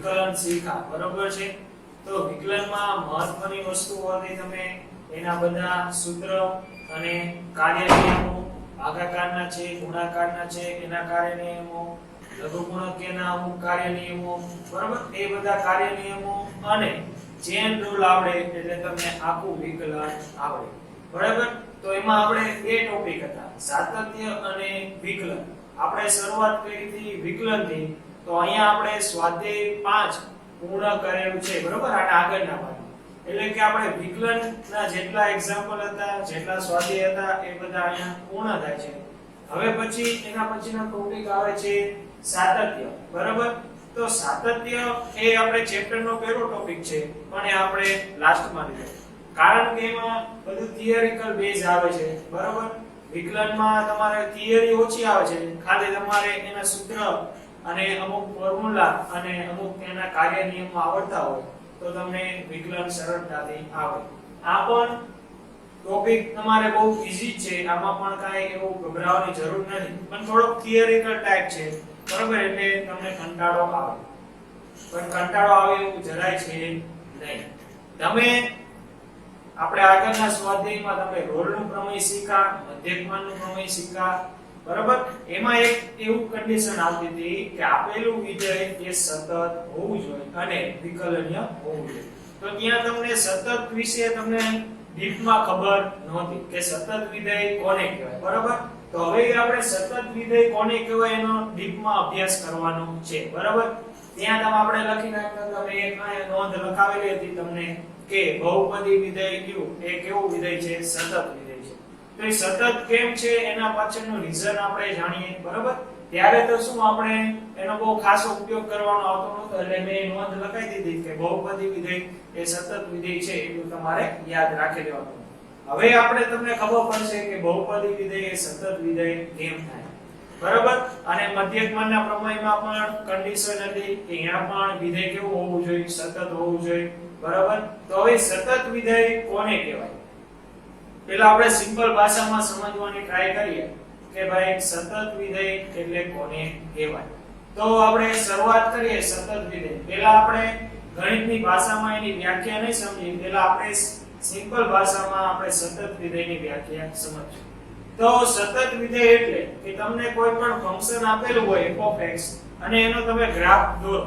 વિકલન શીખા, બરોબર છે? તો વિકલનમાં મહત્વની વસ્તુઓ હતી, તમે એના બધા સૂત્ર અને કાર્ય નિયમો, ભાગાકારના છે, ગુણાકારના છે એના કાર્ય નિયમો, લઘુગુણકના અમુક કાર્ય નિયમો, બરોબર? એ બધા કાર્ય નિયમો અને ચેન રૂલ આવડે એટલે તમને આખું વિકલન આવડે, બરાબર? તો એમાં આપણે બે ટોપિક હતા, સાતત્ય અને વિકલન. આપણે શરૂઆત કરી હતી વિકલનથી, તો અહીંયા આપણે સ્વાધ્યાય 5 પૂર્ણ કરેલું છે, બરોબર? અને આગળના ભાગમાં એટલે કે આપણે વિકલનના જેટલા એક્ઝામ્પલ હતા, જેટલા સ્વાધ્યાય હતા એ બધા અહીંયા પૂર્ણ થાય છે. હવે પછી એના પછીનો ટોપિક આવે છે સાતત્ય, બરાબર? તો સાતત્ય એ આપણે ચેપ્ટરનો પહેલો ટોપિક છે, પણ એ આપણે લાસ્ટમાં લીધો, કારણ કે એમાં બધું થિયરિકલ બેઝ આવે છે, બરાબર? વિકલનમાં તમારે થિયરી ઓછી આવે છે, ખાલી તમારે એના સૂત્ર અને અમુક ફોર્મ્યુલા અને અમુક એના કાર્ય નિયમો આવડતા હોય તો તમને વિકલન સરળતાથી આવડે. આ પણ ટોપિક તમારે બહુ ઈઝી છે, આમાં પણ કાંઈ એવું ગભરાવાની જરૂર નથી, પણ થોડોક થિયરિકલ ટાઈપ છે, બરાબર? એટલે તમને કંટાળો આવે, પણ કંટાળો આવે એવું જરાય છે નહીં. તમે આપણે આગળના સ્વાધ્યાયમાં તમે રોલનું પ્રમેય શીખા, મધ્યકમાનનું પ્રમેય શીખા, બરાબર? એમાં એક એવું કન્ડિશન આવતી હતી કે આપેલું વિધેય એ સતત હોવું જોઈએ અને વિકલનીય હોવું જોઈએ. તો ત્યાં તમને સતત વિશે તમને ડીપમાં ખબર નહોતી કે સતત વિધેય કોને કહેવાય, બરાબર? તો હવે આપણે સતત વિધેય કોને કહેવાય એનો ડીપમાં અભ્યાસ કરવાનો છે, બરાબર? ત્યાં આપણે લખી નાખ્યા, તમે એક નોંધ લખાવેલી હતી તમને કે બહુપદી વિધેય કયું એ કેવું વિધેય છે? સતત વિધેય છે. તો એ સતત કેમ છે એના પાછળનું રીઝન આપણે જાણીએ, બરાબર? ત્યારે તો શું આપણે એનો બહુ ખાસ ઉપયોગ કરવાનો આવતો નહોતો, એટલે મેં નોંધ લખાઈ દીધી કે બહુપદી વિધેય એ સતત વિધેય છે, એટલું તમારે યાદ રાખી લેવાનું. હવે આપણે તમને ખબર પડશે કે બહુપદી વિધેય એ સતત વિધેય કેમ થાય, બરાબર? અને મધ્યકમાનના પ્રમેયમાં પણ કન્ડિશન હતી કે અહીંયા પણ વિધેય કેવું હોવું જોઈએ? સતત હોવું જોઈએ, બરાબર? તો હવે સતત વિધેય કોને કહેવાય? પહેલા આપણે સિમ્પલ ભાષામાં સમજવાની ટ્રાય કરીએ કે ભાઈ સતત વિધેય એટલે કોને કહેવાય. તો આપણે શરૂઆત કરીએ સતત વિધેય. પહેલા આપણે ગણિતની ભાષામાં એની વ્યાખ્યા નહીં સમજીએ, પહેલા આપણે સિમ્પલ ભાષામાં આપણે સતત વિધેયની વ્યાખ્યા સમજીએ. તો સતત વિધેય એટલે કે તમને કોઈ પણ ફંક્શન આપેલું હોય f(x) અને એનો તમે ગ્રાફ દોરો.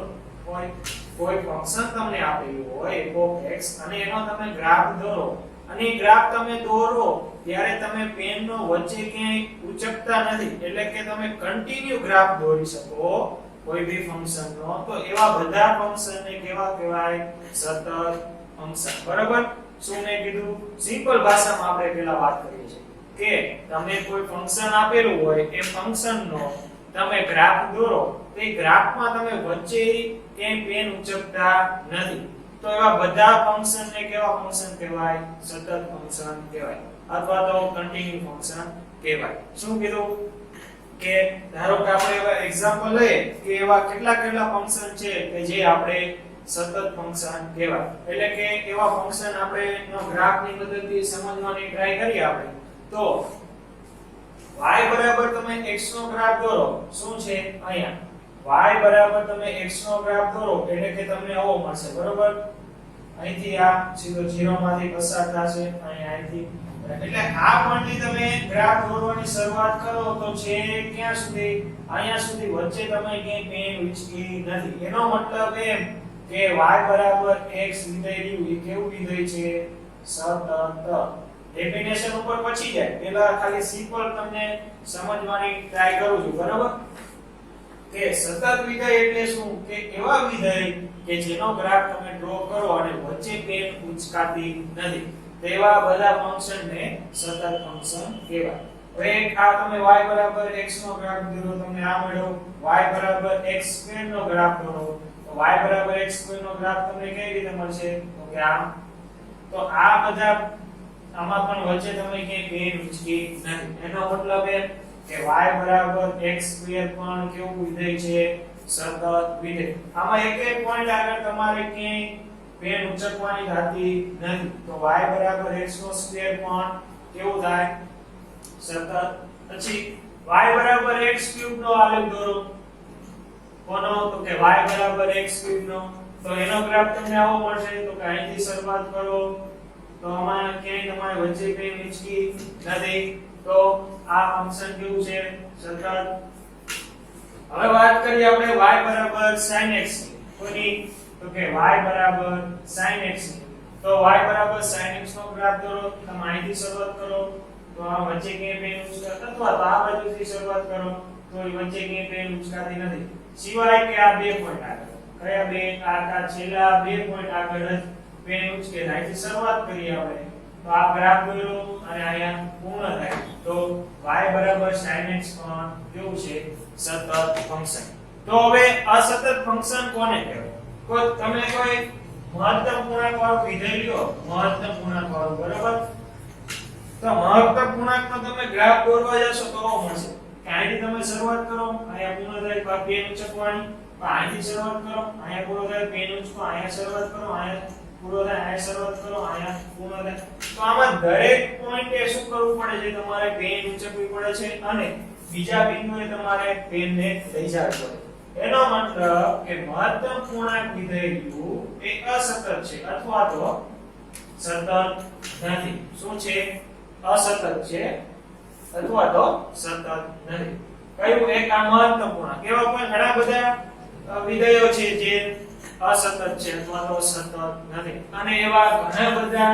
કોઈ ફંક્શન તમને આપેલું હોય f(x) અને એનો તમે ગ્રાફ દોરો, અને એ ગ્રાફ તમે દોરો ત્યારે તમે પેનનો વચ્ચે ક્યાંય ઉચકતા નથી, એટલે કે તમે કન્ટિન્યુ ગ્રાફ દોરી શકો કોઈ બી ફંક્શનનો. તો એવા બધા ફંક્શનને કેવા કહેવાય? સતત ફંક્શન, બરાબર? શું મેં કીધું? સિમ્પલ ભાષામાં આપણે પહેલા વાત કરીએ છીએ કે તમે કોઈ ફંક્શન આપેલું હોય, એ ફંક્શનનો તમે ગ્રાફ દોરો, તો એ ગ્રાફમાં તમે વચ્ચે ક્યાંય પેન ઉચકતા નથી. તો એવા બધા ફંક્શનને કેવા ફંક્શન કહેવાય? સતત ફંક્શન કહેવાય, અથવા તો કન્ટિન્યુ ફંક્શન કહેવાય. શું કીધું? કે ધારો કે આપણે એવા એક્ઝામ્પલ લઈએ કે એવા કેટલા ફંક્શન છે કે જે આપણે સતત ફંક્શન કહેવાય. એટલે કે એવા ફંક્શન આપણે નો ગ્રાફની મદદથી સમજવાની ટ્રાય કરીએ આપણે. તો y બરાબર તમે x નો ગ્રાફ દોરો, શું છે અહીંયા? y બરાબર તમે x નો ગ્રાફ દોરો એટલે કે તમને આવો મળશે, બરોબર? અહીંથી આ સીધો 0 માંથી પસાર થશે, અહીંથી. એટલે આ પોઈન્ટથી તમે ગ્રાફ દોરવાની શરૂઆત કરો તો છે ક્યાં સુધી? અહીંયા સુધી. વચ્ચે તમે ક્યાંય પેન ઉચકી નથી. એનો મતલબ એમ કે y બરાબર x વિધેય રહ્યું એ કેવું વિધેય છે? સતત. ડેફિનેશન ઉપર પછી જાય, પહેલા ખાલી સિમ્પલ તમને સમજવાની ટ્રાય કરું છું, બરાબર? કે સતત વિધેય એટલે શું? કે એવા વિધેય કે જેનો ગ્રાફ તમે ડ્રો કરો અને વચ્ચે પેન ઉચકાતી નથી, તેવા બધા ફંક્શનને સતત ફંક્શન કહેવાય. હવે આ તમે y બરાબર x નો ગ્રાફ દોરો, તમને આ મળ્યો. y બરાબર x² નો ગ્રાફ દોરો, તો y બરાબર x² નો ગ્રાફ તમને કઈ રીતે મળશે? તો કે આમ. તો આ બધા આમાં પણ વચ્ચે તમે ક્યાંય પેન ઉચકી નથી. એનો મતલબ એ કે y બરાબર x² પણ કેવું વિધેય છે? સતત વિધેય. આમાં એક પોઈન્ટ આગળ તમારે ક્યાંય પેન ઉચકવાની થતી નથી. તો y બરાબર x² પણ કેવું થાય? સતત. પછી y બરાબર x³ નો આલેખ દોરો. કોનો તો કે y બરાબર x³ નો તો એનો ગ્રાફ તમને આવો મળશે તો કે અહીંથી શરૂઆત કરો તો આમાં ક્યાંય તમારે વચ્ચે કઈ હિંચકી નથી તો આ ફંક્શન કેવું છે સતત હવે વાત કરીએ આપણે y બરાબર sin x કોની તો કે y બરાબર sin x તો y બરાબર sin x નો ગ્રાફ દોરો તમે અહીંથી શરૂઆત કરો તો આ વચ્ચે ક્યાંય પેન ઉચકાતા અથવા તો આ બાજુથી શરૂઆત કરો તો એ વચ્ચે ક્યાંય પેન ઉચકાતી નથી સિવાય કે આ બે પોઈન્ટ આગળ કયા બે આ છેલ્લા બે પોઈન્ટ આગળ જ પેન ઉચકે અહીંથી શરૂઆત કરીએ આપણે તો આ ગ્રાફ દોરો અને અહીંયા પૂર્ણ થાય તો y બરાબર sin x પણ કેવું છે સતત ફંક્શન તો હવે અસતત ફંક્શન કોને કહેવાય કોઈ તમે કોઈ મહત્તમ પૂર્ણાંક વાળું વિધેય લ્યો મહત્તમ પૂર્ણાંક વાળું બરાબર તો મહત્તમ પૂર્ણાંકનો તમે ગ્રાફ દોરવા જશો તો મળશે કે અહીંથી તમે શરૂઆત કરો અહીંયા પૂર્ણ થાય તો પેન ઉચકવાની અહીંથી શરૂઆત કરો અહીંયા પૂરો થાય પેન ઉચકો અહીંયા શરૂઆત કરો અહીંયા પૂરો થાય અહીંયા શરૂઆત કરો અહીંયા પૂર્ણ થાય તો આમાં દરેક પોઈન્ટે શું કરવું પડે છે તમારે પેન ઉચકવી પડે છે અને બીજા બિંદુએ તમારે પેનને લઈ જવું પડે એનો મતલબ કે મહત્તમ પૂર્ણાંક વિધેય એ અસતત છે અથવા તો સતત નથી શું છે અસતત છે અથવા તો સતત નથી કયું એક આ મહત્તમ પૂર્ણાંક એવા કોઈ ઘણા બધા વિધેયો છે જે અસતત છે અથવા તો સતત નથી અને એવા ઘણા બધા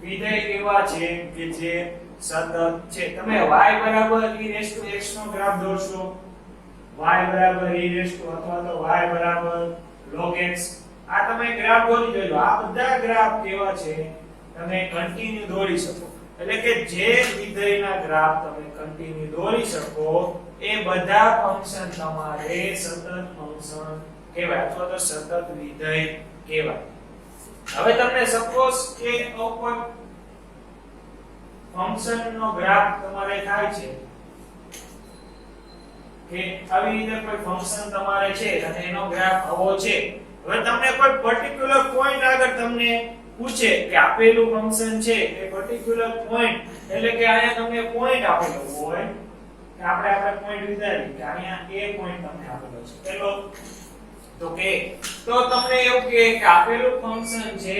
વિધેય એવા છે કે જે સતત છે તમે y બરાબર e⁻x નો ગ્રાફ દોરશો y બરાબર e⁻ અથવા તો y બરાબર log x આ તમે ગ્રાફ દોરી જોજો આ બધા ગ્રાફ કેવા છે તમે કન્ટિન્યુ દોરી શકો એટલે કે જે વિધેયના ગ્રાફ તમે કન્ટિન્યુ દોરી શકો એ બધા ફંક્શન તમારે સતત ફંક્શન કહેવાય અથવા તો સતત વિધેય કહેવાય હવે તમને સપોઝ કે કોઈ ફંક્શન નો ગ્રાફ તમારે થાય છે કે આવી રીતે કોઈ ફંક્શન તમારે છે અને એનો ગ્રાફ આવો છે હવે તમને કોઈ પર્ટીક્યુલર પોઈન્ટ આગળ તમને પૂછે કે આપેલું ફંક્શન છે એ પર્ટીક્યુલર પોઈન્ટ એટલે કે અહીંયા તમને પોઈન્ટ આપેલો હોય કે આપણે પોઈન્ટ વિચારીએ કે અહીંયા એ પોઈન્ટ તમને આપેલો છે પેલો તો તમને એવું કે આપેલું ફંક્શન છે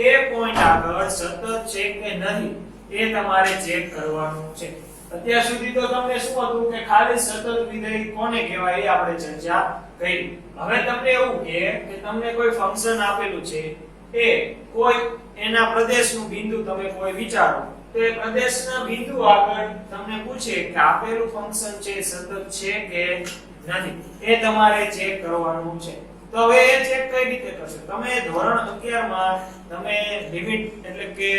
એ પોઈન્ટ આગળ સતત છે કે નહીં એ તમારે ચેક કરવાનું છે અત્યાર સુધી તો તમને શું હતું કે ખાલી સતત વિધેય કોને કહેવાય એ આપણે ચર્ચા કરી હવે તમને એવું કે તમને કોઈ ફંક્શન આપેલું છે એ કોઈ એના પ્રદેશનું બિંદુ તમે કોઈ વિચારો તો એ પ્રદેશના બિંદુ આગળ તમને પૂછે કે આપેલું ફંક્શન છે સતત છે કે નથી એ તમારે ચેક કરવાનું છે તો હવે એ ચેક કઈ રીતે કરશો તમે ધોરણ 11 માં તમે લિમિટ એટલે કે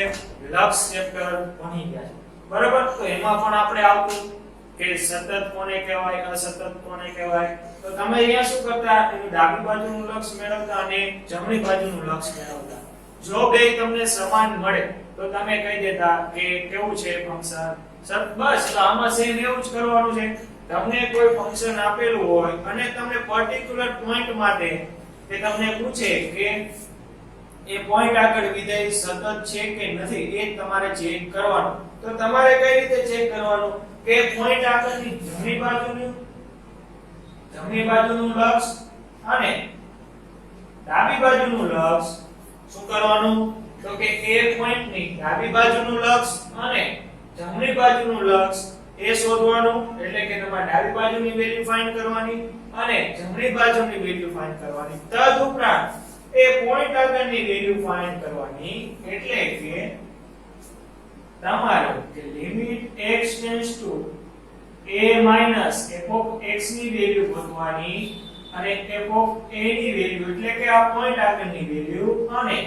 લક્ષ ચેપ્ટર ભણી ગયા છો બરાબર તો એમાં પણ આપણે આવતું કે સતત કોને કહેવાય અસતત કોને કહેવાય તો તમે અહીંયા શું કરતા એની ડાબી બાજુનું લક્ષ મેળવતા અને જમણી બાજુનું લક્ષ મેળવતા જો બે તમને સમાન મળે તો તમે કહી દેતા કે કેવું છે ફંક્શન બસ તો આમાં સેમ એવું જ કરવાનું છે તમને કોઈ ફંક્શન આપેલું હોય અને તમને પર્ટીક્યુલર પોઈન્ટ માટે કે તમને પૂછે કે એ પોઈન્ટ આગળ વિધેય સતત છે કે નથી એ તમારે ચેક કરવાનું તો તમારે કઈ રીતે ચેક કરવાનું કે પોઈન્ટ આગળની જમણી બાજુનું લક્ષ અને ડાબી બાજુનું લક્ષ શું કરવાનું તો કે એ પોઈન્ટની ડાબી બાજુનું લક્ષ અને જમણી બાજુનું લક્ષ એ શોધવાનું એટલે કે તમારે ડાબી બાજુની વેલ્યુ ફાઇન્ડ કરવાની અને જમણી બાજુની વેલ્યુ ફાઇન્ડ કરવાની તદુપરાંત એ પોઈન્ટ આગળની વેલ્યુ ફાઇન્ડ કરવાની એટલે કે તમારે કે limit x tends to a minus f of x ની વેલ્યુ ગોતવાની અને f ઓફ a ની વેલ્યુ એટલે કે આ પોઈન્ટ આગળની વેલ્યુ અને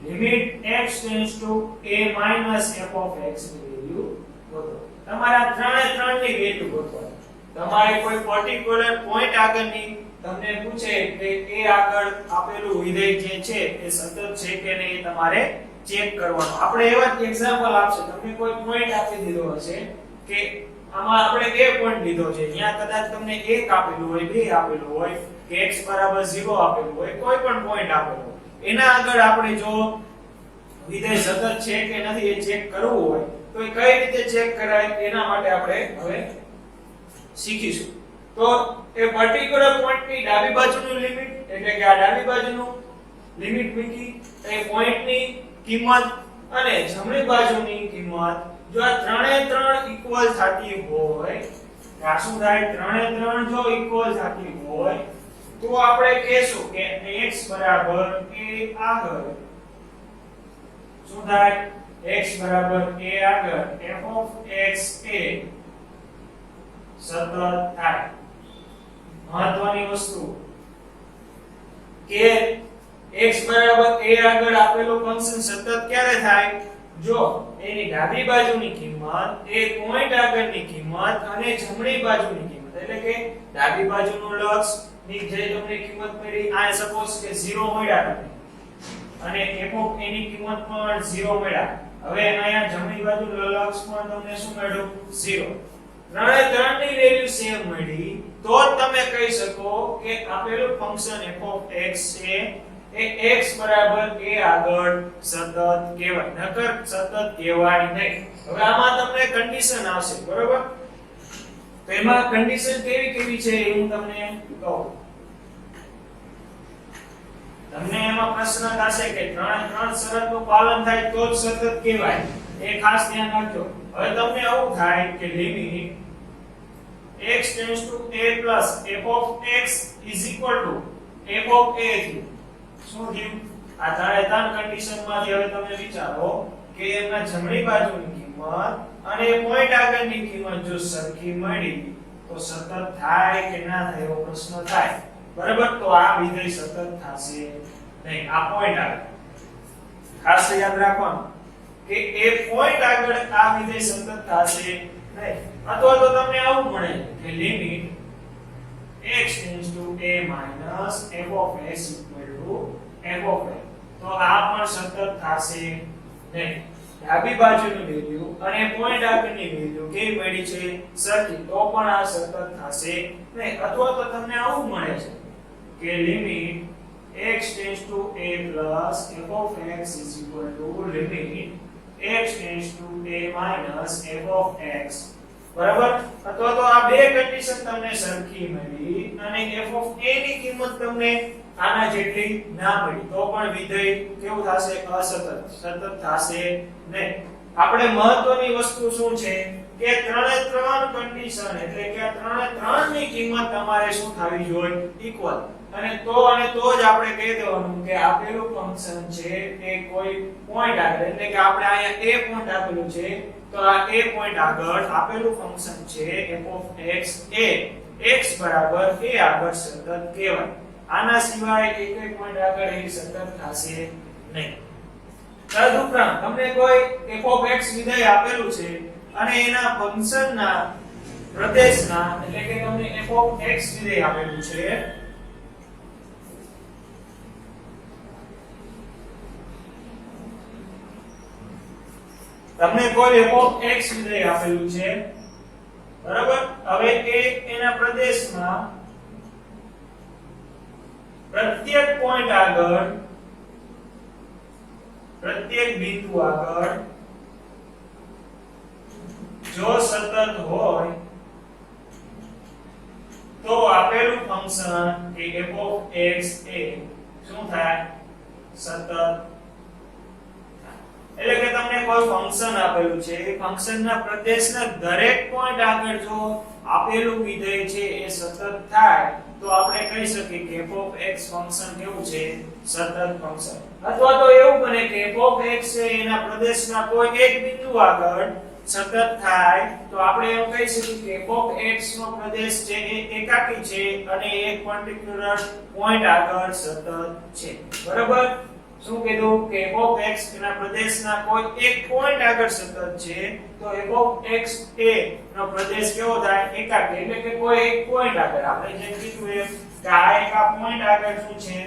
limit x tends to a minus f of x ની વેલ્યુ ગોતો તમારે આ ત્રણે ની વેલ્યુ ગોતવાની તમારે કોઈ પર્ટીક્યુલર પોઈન્ટ આગળની તમને પૂછે કે એ આગળ આપેલું વિધેય જે છે એ સતત છે કે નહીં એ તમારે ચેક કરવાનું આપણે એવા જ એક્ઝામ્પલ આપશે તમને કોઈ પોઈન્ટ આપી દીધો હશે કે આમાં આપણે બે પોઈન્ટ લીધો છે અહીંયા કદાચ તમને 1 આપેલું હોય 2 આપેલું હોય કે x બરાબર 0 આપેલું હોય કોઈ પણ પોઈન્ટ આપેલો એના આગળ આપણે જો વિધેય સતત છે કે નથી એ ચેક કરવું હોય તો એ કઈ રીતે ચેક કરાય એના માટે આપણે હવે શીખીશું તો એ પર્ટિક્યુલર પોઈન્ટની ડાબી બાજુની લિમિટ એટલે કે આ ડાબી બાજુનું લિમિટ મૂકી એ પોઈન્ટની કિંમત અને જમણી બાજુની કિંમત જો આ ત્રણે ત્રણ ઇક્વલ થતી હોય આ શું થાય ત્રણે ત્રણ જો ઇક્વલ થતી હોય તો આપણે કહેશું કે x બરાબર a આગળ શું થાય x બરાબર a આગળ f of x એ સતત થાય મહત્વની વસ્તુ કે x બરાબર a આગળ આપેલું ફંક્શન સતત ક્યારે થાય જો એની ડાબી બાજુની કિંમત એ પોઈન્ટ આગળની કિંમત અને જમણી બાજુની કિંમત એટલે કે ડાબી બાજુનું લક્ષ ની જે તમને કિંમત મળી આ સપોઝ કે 0 મળ્યા તમને અને f of a ની કિંમત પણ 0 મળ્યા હવે અહીંયા જમણી બાજુનું લક્ષ પણ તમને શું મળ્યું 0 ત્રણે ત્રણની વેલ્યુ સેમ મળી તો તમે કહી શકો કે આપેલું function f of x A x બરાબર a આગળ સતત કહેવાય નકર સતત કહેવાય નહીં હવે આમાં તમને કન્ડિશન આવશે બરોબર તો એમાં કન્ડિશન કેવી કેવી છે એ હું તમને કહું તમને એમાં પ્રશ્ન થશે કે ત્રણ શરતનું પાલન થાય તો જ સતત કહેવાય એ ખાસ ધ્યાન રાખજો હવે તમને આવું થાય કે limit x → a plus f of x is equal to f of a થયું શું થયું આ ત્રણ કન્ડિશનમાંથી હવે તમે વિચારો કે એના જમણી બાજુની કિંમત અને પોઈન્ટ આગળની કિંમત જો સરખી મળી તો સતત થાય કે ના થાય એવો પ્રશ્ન થાય બરાબર તો આ વિધેય સતત થશે નહીં આ પોઈન્ટ આગળ ખાસ યાદ રાખવાનું કે એ પોઈન્ટ આગળ આ વિધેય સતત થશે નહીં અથવા તો તમને આવું મળે કે limit x → a minus f of s equal to f of a તો આ પણ સતત થશે નહીં ડાબી બાજુની વેલ્યુ અને પોઈન્ટ આગળની વેલ્યુ કેવી મળી છે સરખી તો પણ આ સતત થશે નહીં અથવા તો તમને આવું મળે છે કે limit x → a plus f of x is equal to limit x → a minus f of x બરાબર અથવા તો આ બે કન્ડિશન તમને સરખી મળી અને f of a ની કિંમત તમને આના જેટલી ના મળી તો પણ વિધેય કેવું થશે અસતત સતત થશે નહીં આપણે મહત્વની વસ્તુ શું છે કે ત્રણે ત્રણ કન્ડિશન એટલે કે ત્રણે ત્રણ ની કિંમત તમારે શું થવી જોઈએ ઇક્વલ અને તો જ આપણે કહી દેવાનું કે આપેલું ફંક્શન છે એ કોઈ પોઈન્ટ આગળ એટલે કે આપણે અહીંયા a પોઈન્ટ આપેલું છે તો આ a પોઈન્ટ આગળ આપેલું ફંક્શન છે f of x A x બરાબર a આગળ સતત કહેવાય આના સિવાય એક પોઈન્ટ આગળ એ સતત થશે નહીં તદુપરાંત તમને કોઈ f of x વિધેય આપેલું છે અને એના ફંક્શનના પ્રદેશના એટલે કે તમને f of x વિધેય આપેલું છે તમને કોઈ f of x વિધેય આપેલું છે બરાબર હવે એના પ્રદેશમાં પ્રત્યેક પોઈન્ટ આગળ પ્રત્યેક બિંદુ આગળ જો સતત હોય તો આપેલું function A f of x એ શું થાય સતત એટલે કે તમને કોઈ ફંક્શન આપેલું છે એ ફંક્શનના પ્રદેશના દરેક પોઈન્ટ આગળ જો આપેલું વિધેય છે એ સતત થાય તો આપણે કહી શકીએ કે f of x ફંક્શન કેવું છે સતત ફંક્શન અથવા તો એવું બને કે f of x છે એના પ્રદેશના કોઈ એક બિંદુ આગળ સતત થાય તો આપણે એમ કહી શકીએ કે f of x નો પ્રદેશ છે એ એકાકી છે અને એક પર્ટિક્યુલર પોઈન્ટ આગળ સતત છે બરાબર શું કીધું કે f of x એના પ્રદેશના કોઈ એક પોઈન્ટ આગળ સતત છે તો f of x એ નો પ્રદેશ કેવો થાય એકાકી એટલે કે કોઈ એક પોઈન્ટ આગળ આપણે જેમ કીધું એમ કે આ એક આ પોઈન્ટ આગળ શું છે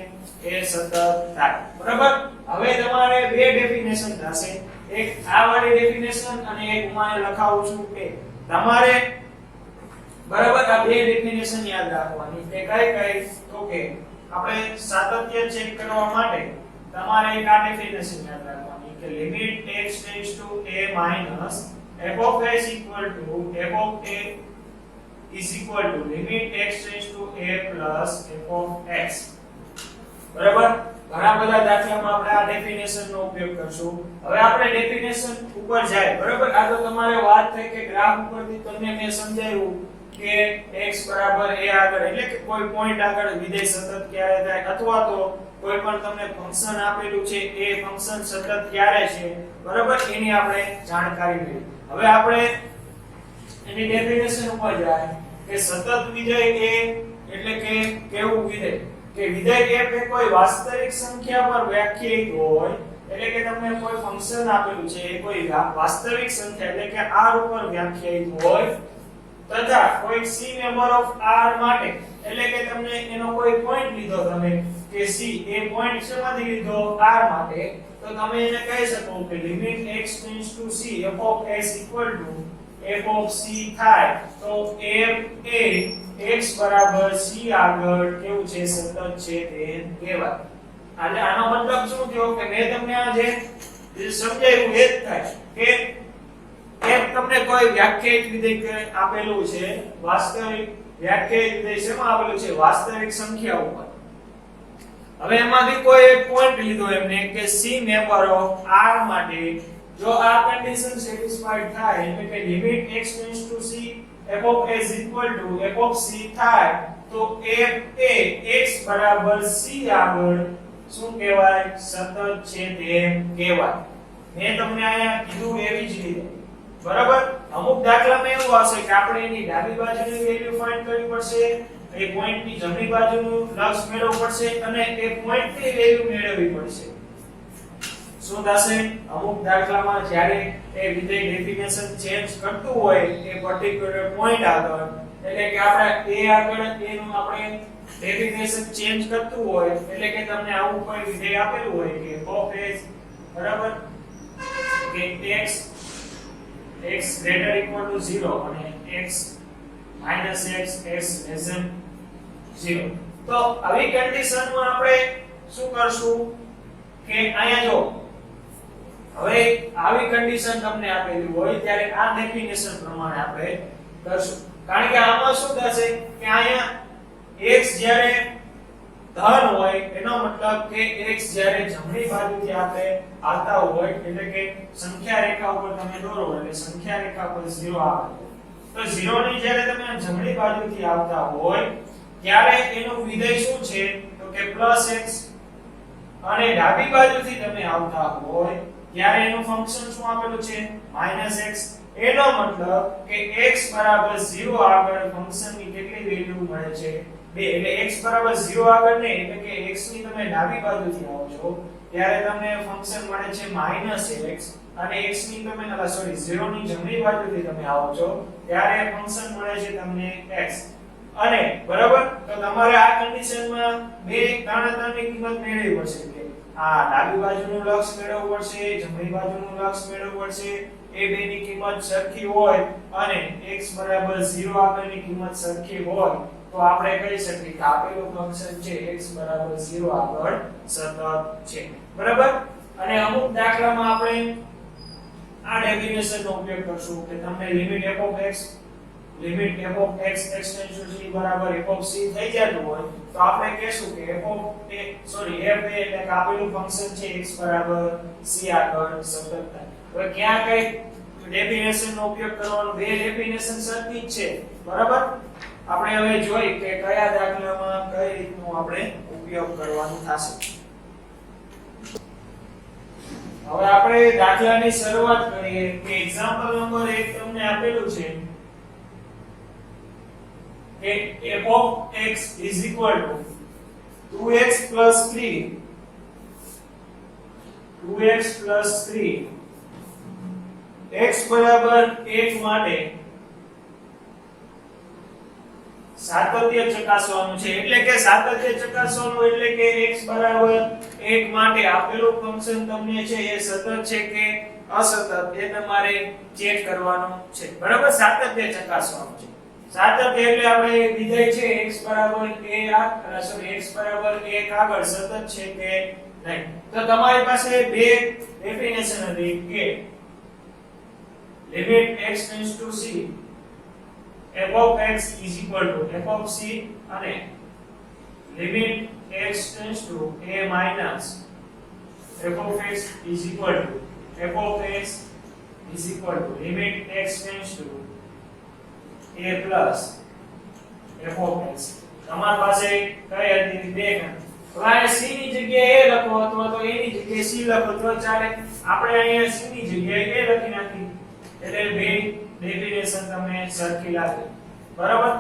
એ સતત થાય બરાબર હવે તમારે બે ડેફિનેશન થશે એક આ વાળી ડેફિનેશન અને એક હું અહીંયા લખાવું છું કે તમારે બરાબર આ બે ડેફિનેશન યાદ રાખવાની કે કઈ તો કે આપણે સાતત્ય ચેક કરવા માટે તમારે એક આ ડેફિનેશન યાદ રાખવાની કે limit x → a minus f of s equal to f of a is equal to limit x tends to a plus f of x. બરાબર, ઘણા બધા દાખલામાં આપણે આ ડેફિનેશન નો ઉપયોગ કરશું. હવે આપણે ડેફિનેશન ઉપર જાય. બરાબર, આ તો તમારે વાત થઈ કે ગ્રાફ ઉપરથી તમને મેં સમજાવ્યું કે x બરાબર a આગળ એટલે કે કોઈ પોઈન્ટ આગળ વિધેય સતત ક્યારે થાય, અથવા તો કોઈ પણ તમને ફંક્શન આપેલું છે એ ફંક્શન સતત ક્યારે છે, બરાબર, એની આપણે જાણકારી મેળવી. હવે આપણે એની ડેફિનેશન ઉપર જાય કે સતત વિધેય એ એટલે કે કેવું વિધેય કે વિધેય f એ કોઈ વાસ્તવિક સંખ્યા પર વ્યાખ્યાયિત હોય, એટલે કે તમને કોઈ ફંક્શન આપેલું છે એ કોઈ વાસ્તવિક સંખ્યા એટલે કે r ઉપર વ્યાખ્યાયિત હોય, તથા કોઈ c મેમ્બર ઓફ r માટે એટલે કે તમને એનો કોઈ પોઈન્ટ લીધો તમે કે c એ પોઈન્ટ શેમાંથી લીધો r માટે, તો તમે એને કહી શકો કે limit x tends to c f of s equal to f of c થાય. તો f એ x બરાબર c આગળ કેવું છે, સતત છે તે કહેવાય. એટલે આનો મતલબ શું થયો કે મેં તમને આ જે સમજાવ્યું એ જ થાય કે f તમને કોઈ વ્યાખ્યાયિત વિધેય આપેલું છે, વાસ્તવિક વ્યાખ્યાયિત વિધેય શેમાં આપેલું છે, વાસ્તવિક સંખ્યા ઉપર. હવે એમાંથી કોઈ એક પોઈન્ટ લીધો એમને કે c મેમ્બર ઓફ r માટે જો આ કન્ડિશન સેટિસ્ફાઈડ થાય એટલે કે limit x tends to c f of s equal to f of c થાય, તો f એ x બરાબર c આગળ શું કહેવાય, સતત છે તે કહેવાય. મેં તમને અહીંયા કીધું એવી જ રીતે. બરાબર, અમુક દાખલામાં એવું આવશે કે આપણે એની ડાબી બાજુની વેલ્યુ ફાઇન્ડ કરવી પડશે, એ પોઈન્ટની જમણી બાજુનું લક્ષ મેળવવું પડશે અને એ પોઈન્ટની વેલ્યુ મેળવવી પડશે. શું થશે, અમુક દાખલામાં જ્યારે એ વિધેય ડેફિનેશન ચેન્જ કરતું હોય એ પર્ટીક્યુલર પોઈન્ટ આગળ, એટલે કે આપણે a આગળ એનું આપણે ડેફિનેશન ચેન્જ કરતું હોય, એટલે કે તમને આવું કોઈ વિધેય આપેલું હોય કે f of s બરાબર કે x greater equal to 0 અને x minus x less than 0. તો આવી કન્ડિશનમાં આપણે શું કરશું કે અહીંયા જો હવે આવી કન્ડિશન તમને આપેલી હોય ત્યારે આ ડેફિનેશન પ્રમાણે આપણે કરશું. કારણ કે આમાં શું થશે કે અહીંયા x જ્યારે ધન હોય એનો મતલબ કે x જ્યારે જમણી બાજુથી આપણે આવતા હોય એટલે કે સંખ્યા રેખા ઉપર તમે દોરો એટલે સંખ્યા રેખા પર 0 આવે, તો 0 ની જ્યારે તમે જમણી બાજુથી આવતા હોય ત્યારે એનું વિધેય શું છે તો કે +x, અને ડાબી બાજુથી તમે આવતા હોય ત્યારે એનું ફંક્શન શું આપેલું છે -x. એનો મતલબ કે x બરાબર 0 આગળ ફંક્શનની કેટલી વેલ્યુ મળે છે, 2. એટલે x બરાબર 0 આગળ નહીં એટલે કે x ની તમે ડાબી બાજુથી આવો છો ત્યારે તમને ફંક્શન મળે છે -x, અને x ની તમે 0 ની જમણી બાજુથી તમે આવો છો ત્યારે ફંક્શન મળે છે તમને x. અને બરાબર, તો તમારે આ કન્ડિશનમાં બે તાણાતાણની કિંમત મેળવવી પડશે કે આ ડાબી બાજુનું લક્ષ મેળવવું પડશે, જમણી બાજુનું લક્ષ મેળવવું પડશે. એ બેની કિંમત સરખી હોય અને x બરાબર 0 આગળની કિંમત સરખી હોય તો આપણે કહી શકીએ કે આપેલું ફંક્શન છે x બરાબર 0 આગળ સતત છે. બરાબર, અને અમુક દાખલામાં આપણે આ ડેફિનેશનનો ઉપયોગ કરશું કે તમને limit f of x extends to c બરાબર f of c થઈ જતું હોય તો આપણે કહેશું કે f એટલે કે આપેલું ફંક્શન છે x બરાબર c આગળ સતત થાય. હવે ક્યાં કઈ ડેફિનેશનનો ઉપયોગ કરવાનો, બે ડેફિનેશન સરખી જ છે. બરાબર, આપણે હવે જોઈ કે કયા દાખલામાં કઈ રીતનું આપણે ઉપયોગ કરવાનું થશે. હવે આપણે દાખલાની શરૂઆત કરીએ કે એક્ઝામ્પલ નંબર 1 તમને આપેલું છે કે f of x is equal to 2x plus 3 x બરાબર 1 માટે સાતત્ય ચકાસવાનું છે. એટલે કે સાતત્ય ચકાસવાનું એટલે કે x બરાબર 1 માટે આપેલું ફંક્શન તમને છે એ સતત છે કે અસતત એ તમારે ચેક કરવાનું છે. બરાબર, સાતત્ય ચકાસવાનું છે. સાતત્ય એટલે આપણે વિધેય છે x બરાબર x બરાબર 1 આગળ સતત છે કે નહીં. તો તમારી પાસે બે ડેફિનેશન હતી કે limit x tends to c f of x is equal to f of c અને limit x tends to a minus f of x is equal to f of x is equal to limit x tends to a plus f of x. તમારી પાસે કઈ હતી બે હવે c ની જગ્યાએ a લખો અથવા તો a ની જગ્યાએ c લખો તો ચાલે. આપણે અહીંયા c ની જગ્યાએ a લખી નાખી એટલે બે ડેફિનેશન તમને સરખી લાગે. બરાબર?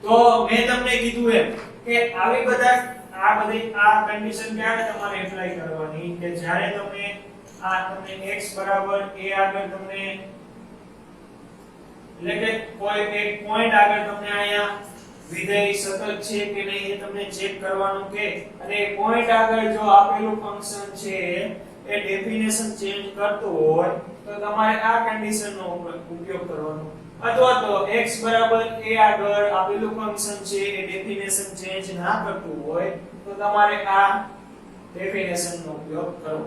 તો મેં તમને કીધું એમ કે આવી આ કન્ડિશન ક્યારે તમારે એપ્લાય કરવાની કે જ્યારે તમને x બરાબર a આગળ તમને એટલે કે કોઈ એક પોઈન્ટ આગળ તમને અહીંયા વિધેય સતત છે કે નહીં એ તમને ચેક કરવાનું કે અને પોઈન્ટ આગળ જો આપેલું ફંક્શન છે એ ડેફિનેશન ચેન્જ કરતું હોય તો તમારે આ કન્ડિશનનો ઉપયોગ કરવાનો અથવા તો x બરાબર a આગળ આપેલું ફંક્શન છે એ ડેફિનેશન ચેન્જ ના કરતું હોય તો તમારે આ ડેફિનેશનનો ઉપયોગ કરવો.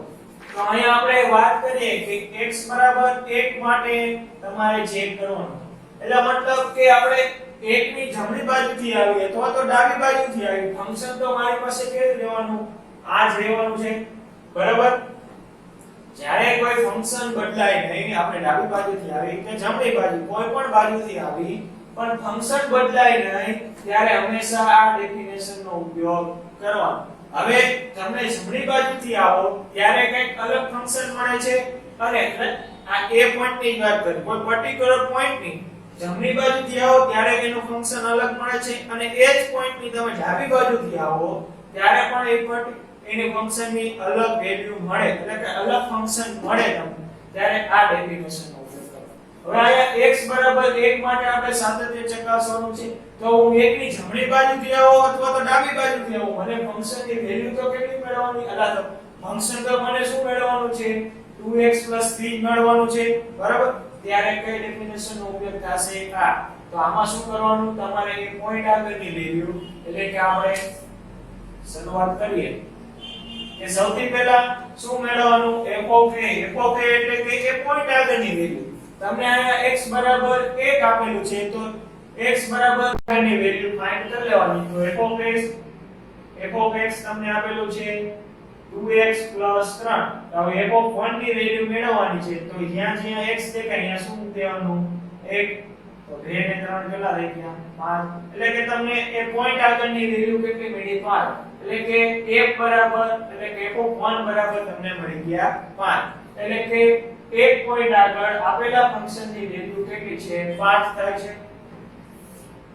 તો અહીંયા આપણે વાત કરીએ કે x બરાબર 1 માટે તમારે ચેક કરવાનું એટલે મતલબ કે આપણે 1 ની જમણી બાજુથી આવી અથવા તો ડાબી બાજુથી આવી ફંક્શન તો મારી પાસે કેવી રહેવાનું આ જ રહેવાનું છે. બરાબર? જ્યારે કોઈ ફંક્શન બદલાય નહીં આપણે ડાબી બાજુથી આવી કે જમણી બાજુ કોઈ પણ બાજુથી આવી પણ ફંક્શન બદલાય નહીં ત્યારે હંમેશા આ ડેફિનેશનનો ઉપયોગ કરવાનો. હવે તમે જમણી બાજુથી આવો ત્યારે કંઈક અલગ ફંક્શન મળે છે અને આ a પોઈન્ટની વાત કરી કોઈ પર્ટીક્યુલર પોઈન્ટની જમણી બાજુથી આવો ત્યારે એનું ફંક્શન અલગ મળે છે અને એ જ પોઈન્ટની તમે ડાબી બાજુથી આવો ત્યારે પણ એની ફંક્શનની અલગ વેલ્યુ મળે એટલે કે અલગ ફંક્શન મળે તમને ત્યારે આ ડેફિનેશનનો ઉપયોગ કરો. હવે અહીંયા x બરાબર 1 માટે આપણે સાતત્ય ચકાસવાનું છે તો હું 1 ની જમણી બાજુથી આવો અથવા તો ડાબી બાજુથી આવો મને ફંક્શનની વેલ્યુ તો કેટલી મેળવવાની અલા તો ફંક્શન તો મને શું મેળવવાનું છે 2x 3 મેળવવાનું છે. બરાબર? ત્યારે કઈ ડેફિનેશનનો ઉપયોગ થશે આ. તો આમાં શું કરવાનું તમારે એ પોઈન્ટ આગળની વેલ્યુ એટલે કે આપણે શરૂઆત કરીએ કે સૌથી પહેલા શું મેળવવાનું f of a એટલે કે એ પોઈન્ટ આગળની વેલ્યુ તમને અહીંયા x બરાબર 1 આપેલું છે તો x બરાબર ની વેલ્યુ ફાઇન્ડ કરી લેવાની. તો f of x તમને આપેલું છે 2x 3. હવે f of 1 ની વેલ્યુ મેળવવાની છે તો જ્યાં x દેખાય અહીંયા શું દેવાનું 1 તો 2 ને 3 કેટલા થઈ ગયા 5 એટલે કે તમને એ પોઈન્ટ આગળની વેલ્યુ કેટલી મળી 5 એટલે કે f બરાબર એટલે કે f of 1 બરાબર તમને મળી ગયા 5 એટલે કે એક પોઈન્ટ આગળ આપેલા ફંક્શનની વેલ્યુ કેટલી છે 5 થાય છે.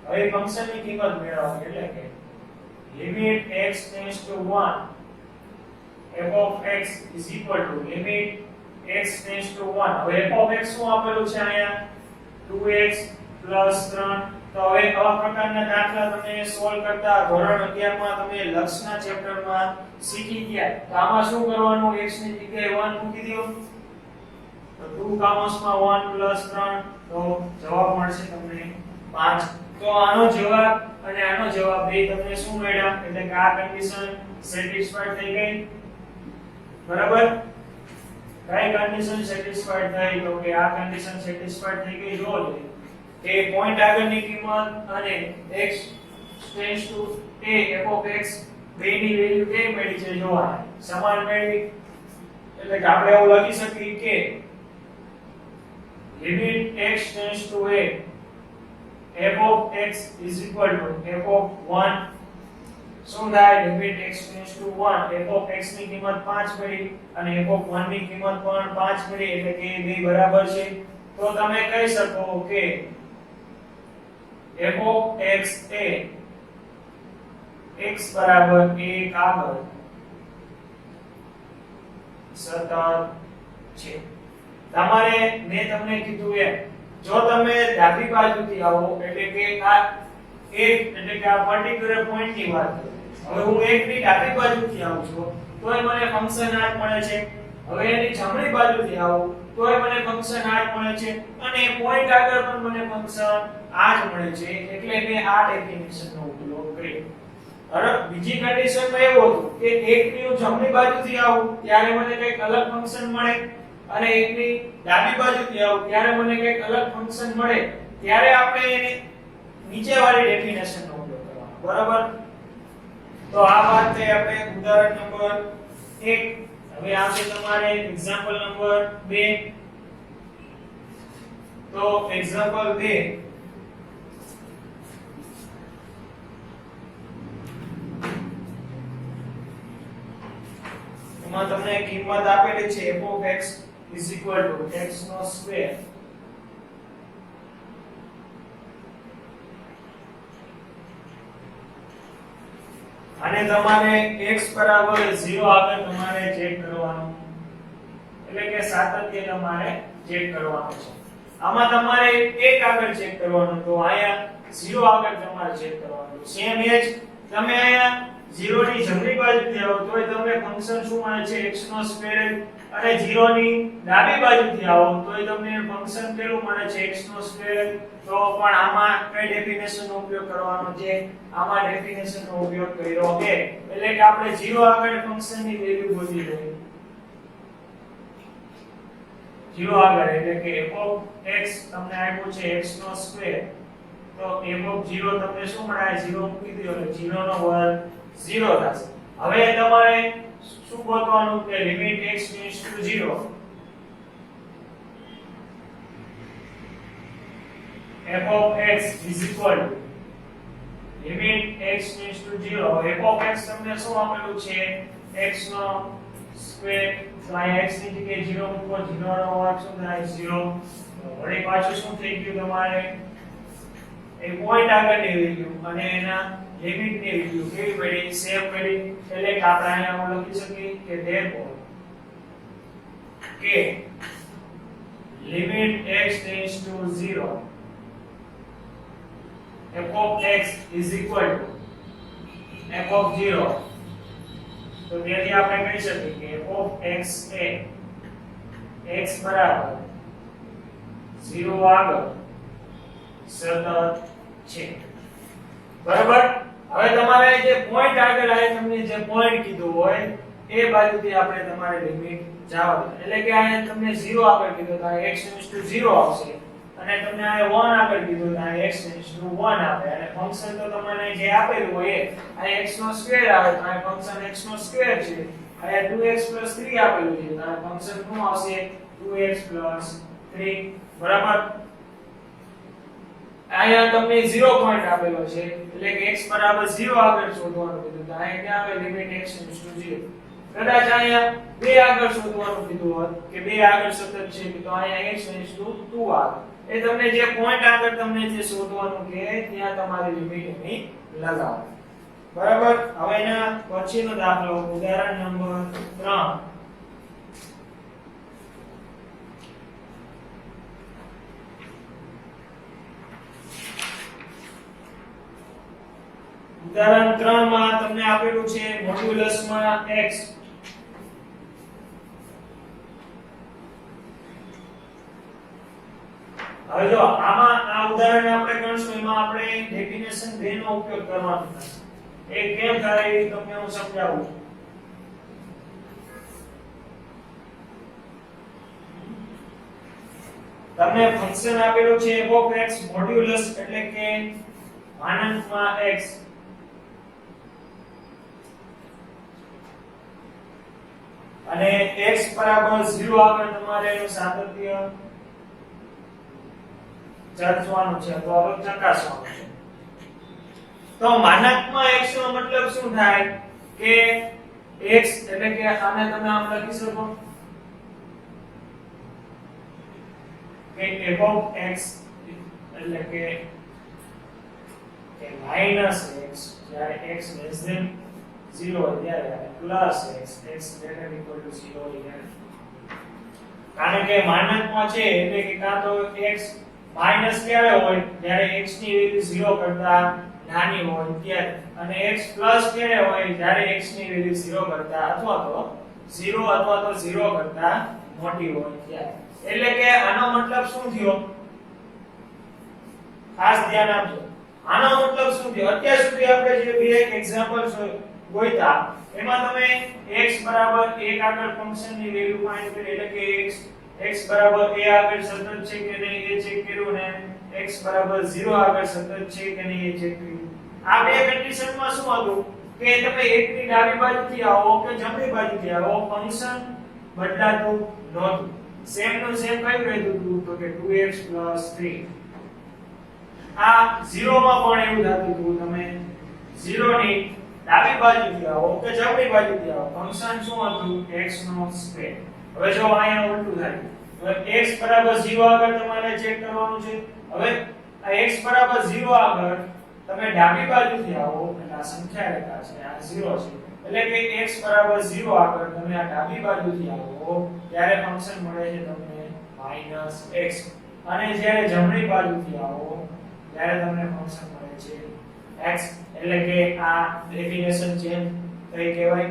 હવે ફંક્શનની કિંમત મેળવવાની એટલે કે limit x tends to 1 f of x is equal to limit x tends to 1. હવે f of x શું આપેલું છે અહીંયા 2x 3. તો હવે આવા પ્રકારના દાખલા તમે સોલ્વ કરતા ધોરણ 11 માં તમે લક્ષના ચેપ્ટરમાં શીખી ગયા. તો આમાં શું કરવાનું x ની જગ્યાએ 1 મૂકી દો તો 2 કાઉન્સમાં 1 3 તો જવાબ મળશે તમને 5. તો આનો જવાબ અને આનો જવાબ બે તમને શું મળ્યા એટલે કે આ કન્ડિશન સેટિસ્ફાઈડ થઈ ગઈ. બરાબર? કઈ કન્ડિશન સેટિસ્ફાઈડ થઈ તો કે આ કન્ડિશન સેટિસ્ફાઈડ થઈ ગઈ જો એ પોઈન્ટ આગળની કિંમત અને x tends to a f of x બેની વેલ્યુ કેવી મળી છે જોવા સમાન મળી એટલે કે આપણે એવું લખી શકીએ કે limit x tends to a f of x is equal to f of 1 શું થાય limit x tends to 1 f of x ની કિંમત 5 મળી અને f of 1 ની કિંમત પણ 5 મળી એટલે કે બે બરાબર છે. તો તમે કહી શકો કે f of x A x બરાબર 1 આગળ સતત છે. તમારે મેં તમને કીધું એમ જો તમે ડાબી બાજુથી આવો એટલે કે આ એક એટલે કે આ પર્ટીક્યુલર પોઈન્ટ ની વાત કરું હવે હું એક ની ડાબી બાજુથી આવું છું તોય મને ફંક્શન આ મળે છે. હવે એની જમણી બાજુથી આવું તોય મને ફંક્શન આ મળે છે અને પોઈન્ટ આગળ પણ મને ફંક્શન આ જ મળે છે એટલે મેં આ ડેફિનેશનનો ઉપયોગ કર્યો. હવે બીજી કન્ડિશનમાં એવું હતું કે એક ની હું જમણી બાજુથી આવું ત્યારે મને કંઈક અલગ ફંક્શન મળે અને એકની ડાબી બાજુથી આવું ત્યારે મને કંઈક અલગ ફંક્શન મળે ત્યારે આપણે એને નીચેવાળી ડેફિનેશનનો ઉપયોગ કરવાનો બરાબર. તો આ વાત થઈ આપણે ઉદાહરણ નંબર 1. હવે આવશે તમારે એક્ઝામ્પલ નંબર 2. તો એક્ઝામ્પલ 2 એમાં તમને કિંમત આપેલી છે f of x is equal to x નો સ્ક્વેર અને તમારે x બરાબર 0 આગળ તમારે ચેક કરવાનું, એટલે કે સાતત્ય તમારે ચેક કરવાનું છે. આમાં તમારે 1 આગળ ચેક કરવાનું, તો અહીંયા 0 આગળ તમારે ચેક કરવાનું. સેમ એજ તમે અહીંયા 0 ની જમણી બાજુથી આવો તોય તમને ફંક્શન શું મળે છે x નો સ્ક્વેર, અને 0 ની ડાબી બાજુથી આવો તોય તમને ફંક્શન કેટલું મળે છે x નો સ્ક્વેર. તો પણ આમાં કઈ ડેફિનેશન નો ઉપયોગ કરવાનો છે? આમાં ડેફિનેશન નો ઉપયોગ કર્યો છે, એટલે કે આપણે 0 આગળ ફંક્શન ની વેલ્યુ ગોતી લઈએ. 0 આગળ એટલે કે f of x તમને આપ્યું છે x નો સ્ક્વેર, તો f of 0 તમને શું મળે? 0 મૂકી દો એટલે 0 નો વર્ગ 0 થશે. હવે તમારે શું ગોતવાનું કે limit x tends to 0 f of x is equal to limit x tends to 0. f of x તમને શું આપેલું છે? x નો સ્ક્વેર. તો અહીં x ની જગ્યાએ 0 મૂકો, 0 નો વર્ગ શું થાય? 0. વળી પાછું શું થઈ ગયું તમારે? એ પોઈન્ટ આગળની વેલ્યુ અને એના લિમિટ ની વેલ્યુ કેવી પડી? સેમ પડી. એટલે કે આપણે અહીંયા લખી શકીએ કે therefore કે limit x tends to 0 f of x is equal to f of 0. તો તેથી આપણે કહી શકીએ કે f of x A x બરાબર 0 આગળ સતત છે બરાબર. હવે તમારે જે પોઈન્ટ આગળ આવે તમને જે પોઈન્ટ કીધું હોય એ બાજુથી આપણે તમારે લિમિટ જાવ, એટલે કે અહીંયા તમને 0 આગળ કીધું તો x ટેન્ડ્સ ટુ 0 આવશે, અને તમને આ 1 આગળ કીધું તો આ x ટેન્ડ્સ ટુ 1 આવે. અને ફંક્શન તો તમને જે આપેલું હોય આ x નો સ્ક્વેર આવે તો આ ફંક્શન x નો સ્ક્વેર છે. અહીંયા 2x 3 આપેલું છે તો આ ફંક્શન શું આવશે? 2x 3 બરાબર. અહીંયા તમને 0 પોઈન્ટ આપેલો છે, એટલે કે x બરાબર 0 આગળ શોધવાનું કીધું તો અહીંયા ક્યાં આવે? Limit x tends to 0. કદાચ અહીંયા 2 આગળ શોધવાનું કીધું હોત કે 2 આગળ સતત છે તો અહીંયા x ટેન્ડ્સ ટુ 2 આવે. એ તમને જે પોઈન્ટ આગળ તમને જે શોધવાનું કે ત્યાં તમારી લિમિટ એની લગાવો બરાબર. હવે એના પછીનો દાખલો ઉદાહરણ નંબર 3. ઉદાહરણ 3 માં તમને આપેલું છે મોડ્યુલસ માં x. હવે જો આમાં આ ઉદાહરણ આપણે ગણશું એમાં આપણે ડેફિનેશન 2 નો ઉપયોગ કરવાનો છે. એ કેમ થાય એ તમને હું સમજાવું છું. તમને ફંક્શન આપેલું છે f of x મોડ્યુલસ એટલે કે માનાંકમાં x, અને x બરાબર 0 આગળ તમારે એનું સાતત્ય ચકાસવાનું છે અથવા તો ચકાસવાનું છે. તો માનાંકમાં x નો મતલબ શું થાય કે x એટલે કે આને તમે આમ લખી શકો કે f of x એટલે કે minus x જ્યારે x less than 0 હોય ત્યારે plus x x greater equal to 0 હોય ત્યારે. કારણ કે માનાંકમાં છે એટલે કે કાં તો x માઈનસ ક્યારે હોય? જ્યારે x ની વેલ્યુ 0 કરતા નાની હોય ત્યારે, અને x પ્લસ ક્યારે હોય? જ્યારે x ની વેલ્યુ 0 કરતા અથવા તો 0 કરતા મોટી હોય ત્યારે. એટલે કે આનો મતલબ શું થયો? ખાસ ધ્યાન આપજો. આનો મતલબ શું થયો? અત્યાર સુધી આપણે જે બે એક્ઝામ્પલ્સ ગોઈતા એમાં તમે x બરાબર 1 આગળ ફંક્શન ની વેલ્યુ ફાઇન્ડ કરી, એટલે કે x x બરાબર a આગળ સતત છે કે નહીં એ ચેક કર્યું ને x બરાબર 0 આગળ સતત છે કે નહીં એ ચેક કર્યું. આ બે કન્ડિશનમાં શું હતું કે તમે એકની ડાબી બાજુથી આવો કે જમણી બાજુથી આવો ફંક્શન બદલાતું નહોતું. સેમ નું સેમ કયું રહેતું હતું તો કે 2x 3. આ 0 માં પણ એવું થતું હતું તમે 0 ની ડાબી બાજુથી આવો કે જમણી બાજુથી આવો ફંક્શન શું હતું x નો સ્ક્વેર. હવે જો અહીંયા ઉલટું થાય હવે x બરાબર 0 આગળ તમારે ચેક કરવાનું છે. હવે આ x બરાબર 0 આગળ તમે ડાબી બાજુથી આવો એટલે આ સંખ્યા રેખા છે આ 0 છે એટલે કે x બરાબર 0 આગળ તમે આ ડાબી બાજુથી આવો ત્યારે ફંક્શન મળે છે તમને -x અને જ્યારે જમણી બાજુથી આવો ત્યારે તમને ફંક્શન મળે છે x એટલે કે આ ડેફિનેશન ચેન્જ થઈ કહેવાય.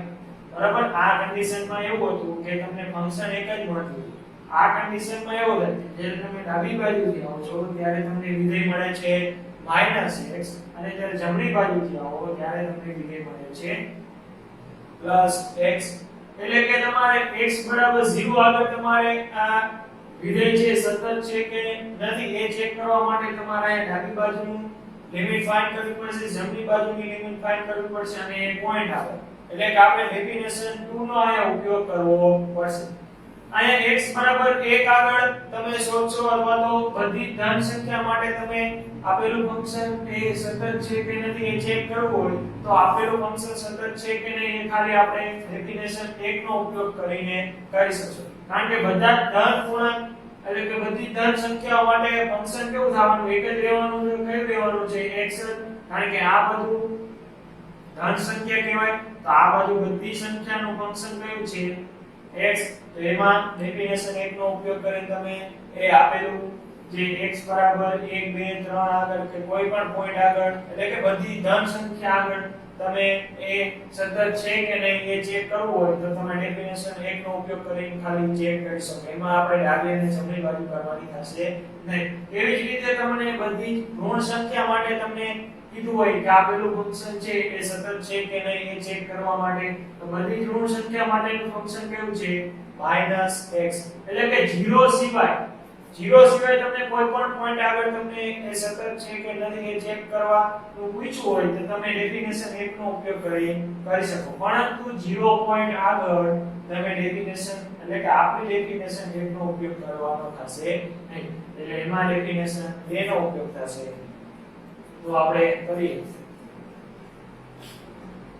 બરાબર આ કન્ડિશનમાં એવું હતું કે તમને ફંક્શન એક જ મળતું હતું. આ કન્ડિશનમાં એવું થાય જ્યારે તમે ડાબી બાજુથી આવો છો ત્યારે તમને વિધેય મળે છે -x અને જ્યારે જમણી બાજુથી આવો ત્યારે તમને વિધેય મળે છે +x. એટલે કે તમારે x બરાબર 0 આગળ તમારે આ વિધેય છે સતત છે કે નથી એ ચેક કરવા માટે તમારે ડાબી બાજુનું લિમિટ ફાઇન્ડ કરવી પડશે જમણી બાજુની લિમિટ ફાઇન્ડ કરવી પડશે અને એ પોઈન્ટ આવે એટલે કે આપણે ડેફિનેશન 2 નો અહીંયા ઉપયોગ કરવો પડશે. અહીંયા x બરાબર 1 આગળ તમે શોધશો અથવા તો બધી ધન સંખ્યા માટે તમે આપેલું ફંક્શન એ સતત છે કે નથી એ ચેક કરવું હોય તો આપેલું ફંક્શન સતત છે કે નહીં એ ખાલી આપણે ડેફિનેશન 1 નો ઉપયોગ કરીને કરી શકશો. કારણ કે બધા ધન પૂર્ણાંક એટલે કે બધી ધન સંખ્યાઓ માટે ફંક્શન કેવું થવાનું એક જ રહેવાનું છે કયું રહેવાનું છે x જ. કારણ કે આ બધું ધન સંખ્યા કહેવાય તો આ બાજુ બધી સંખ્યાનું ફંક્શન કયું છે x. તો એમાં ડેફિનેશન 1 નો ઉપયોગ કરીને તમે એ આપેલું જે x બરાબર 1 2 3 આગળ કે કોઈ પણ પોઈન્ટ આગળ એટલે કે બધી ધન સંખ્યા આગળ તમે એ સતત છે કે નહીં એ ચેક કરવું હોય તો તમે ડેફિનેશન 1 નો ઉપયોગ કરીને ખાલી ચેક કરી શકો. એમાં આપણે ડાબી અને જમણી બાજુ કરવાની થશે નહીં. એવી જ રીતે તમને બધી ઋણ સંખ્યા માટે તમને કીધું હોય કે આપેલું ફંક્શન છે એ સતત છે કે નહીં એ ચેક કરવા માટે તો બધી ઋણ સંખ્યા માટેનું ફંક્શન કેવું છે -x. એટલે કે 0 સિવાય તમને કોઈ પણ પોઈન્ટ આગળ તમને એ સતત છે કે નથી એ ચેક કરવાનું પૂછવું હોય તો તમે ડેફિનેશન 1 નો ઉપયોગ કરી શકો. પરંતુ 0 પોઈન્ટ આગળ તમે ડેફિનેશન એટલે કે આપણી ડેફિનેશન 1 નો ઉપયોગ કરવાનો થશે નહીં. એટલે એમાં ડેફિનેશન 2 નો ઉપયોગ થશે. તો આપણે કરીએ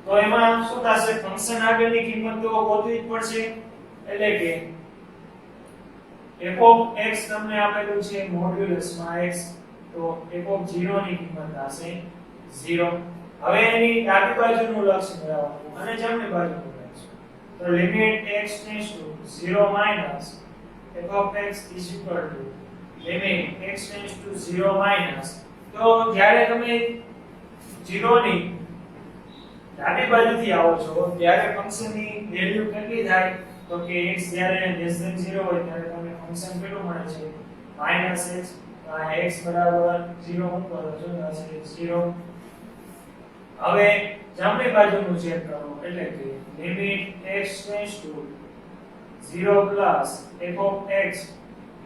તો એમાં શું થશે ફંક્શન આગળની કિંમત તો ગોતવી જ પડશે. એટલે કે f of x તમને આપેલું છે મોડ્યુલસ માં x તો f of 0 ની કિંમત થશે 0. હવે એની ડાબી બાજુનું લક્ષ મેળવવાનું અને જમણી બાજુનું લક્ષ તો limit x tends to 0 minus f of x is equal to limit x tends to 0 minus. તો જ્યારે તમે 0 ની ડાબી બાજુથી આવો છો ત્યારે ફંક્શનની વેલ્યુ કેટલી થાય તો કે x જ્યારે <0 હોય ત્યારે તમને ફંક્શન કેટલું મળે છે -x. x બરાબર 0 મૂકો તો શું થશે 0. હવે જમણી બાજુનું ચેક કરો એટલે કે limit x tends to 0 plus f of x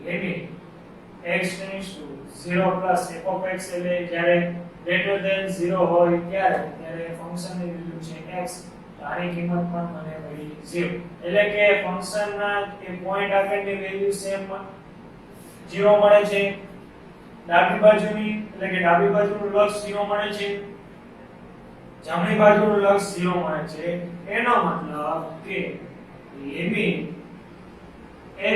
limit x tends to 0 plus f of x એટલે જ્યારે ગ્રેટર ધેન 0 હોય ત્યારે ફંક્શનની વેલ્યુ છે x. આની કિંમત પણ મને મળી 0. એટલે કે ફંક્શનના એ પોઈન્ટ આગળની વેલ્યુ સેમ 0 મળે છે. ડાબી બાજુની એટલે કે ડાબી બાજુનું લક્ષ 0 મળે છે. જમણી બાજુનું લક્ષ 0 મળે છે. એનો મતલબ કે limit